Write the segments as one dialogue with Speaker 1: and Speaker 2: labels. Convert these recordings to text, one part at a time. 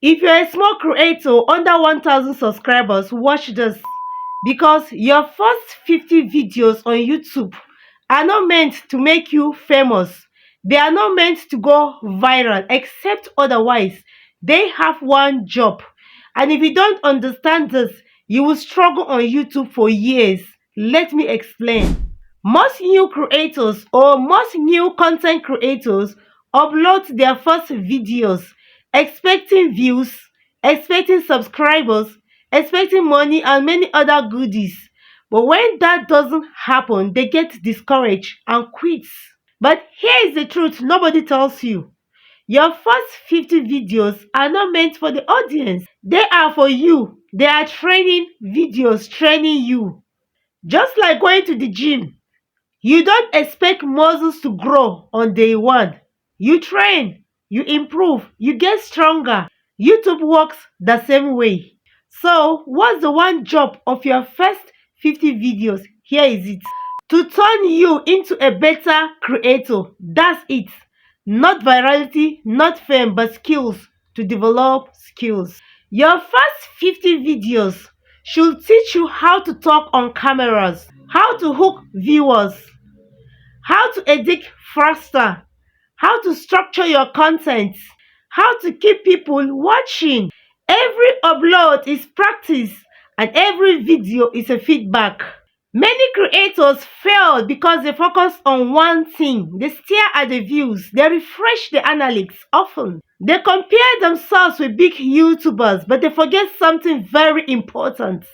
Speaker 1: If you're a small creator under 1000 subscribers, watch this, because your first 50 videos on YouTube are not meant to make you famous. They are not meant to go viral, except otherwise. They have one job. And if you don't understand this, you will struggle on YouTube for years. Let me explain. Most new creators or most new content creators upload their first videos expecting views, expecting subscribers, expecting money and many other goodies. But when that doesn't happen, they get discouraged and quit. But here is the truth nobody tells you. Your first 50 videos are not meant for the audience. They are for you. They are training videos, training you. Just like going to the gym. You don't expect muscles to grow on day one. You train, you improve, you get stronger. YouTube works the same way. So, what's the one job of your first 50 videos? Here is it. To turn you into a better creator. That's it. Not virality, not fame, but skills. To develop skills. Your first 50 videos should teach you how to talk on cameras, how to hook viewers, how to edit faster, how to structure your content, how to keep people watching. Every upload is practice and every video is a feedback. Many creators fail because they focus on one thing. They stare at the views. They refresh the analytics often. They compare themselves with big YouTubers, but they forget something very important.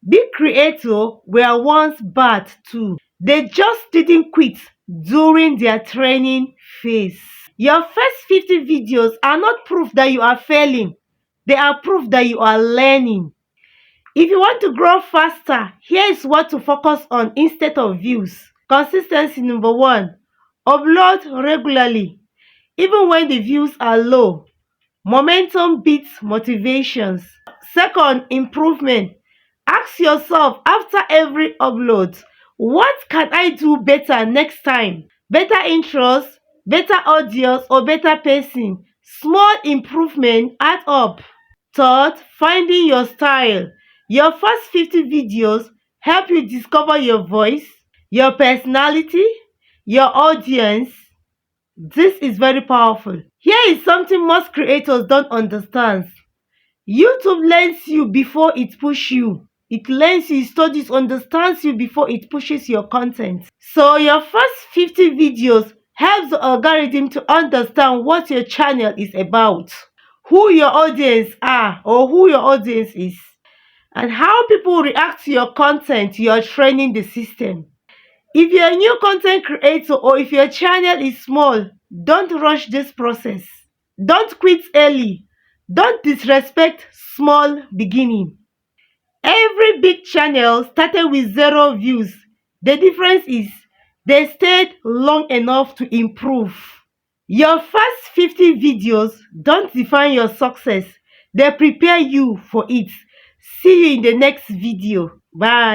Speaker 1: Big creators were once bad too. They just didn't quit during their training phase. Your first 50 videos are not proof that you are failing. They are proof that you are learning. If you want to grow faster, here is what to focus on instead of views. Consistency number 1. Upload regularly, even when the views are low. Momentum beats motivations. Second, improvement. Ask yourself after every upload, what can I do better next time? Better intros, better audios, or better pacing. Small improvement add up. Third, finding your style. Your first 50 videos help you discover your voice, your personality, your audience. This is very powerful. Here is something most creators don't understand. YouTube learns you before it pushes you. It learns you, studies, understands you before it pushes your content. So your first 50 videos helps the algorithm to understand what your channel is about, who your audience are or who your audience is, and how people react to your content. You are training the system. If you're a new content creator or if your channel is small, don't rush this process. Don't quit early. Don't disrespect small beginning. Every big channel started with 0 views. The difference is they stayed long enough to improve. Your first 50 videos don't define your success. They prepare you for it. See you in the next video. Bye.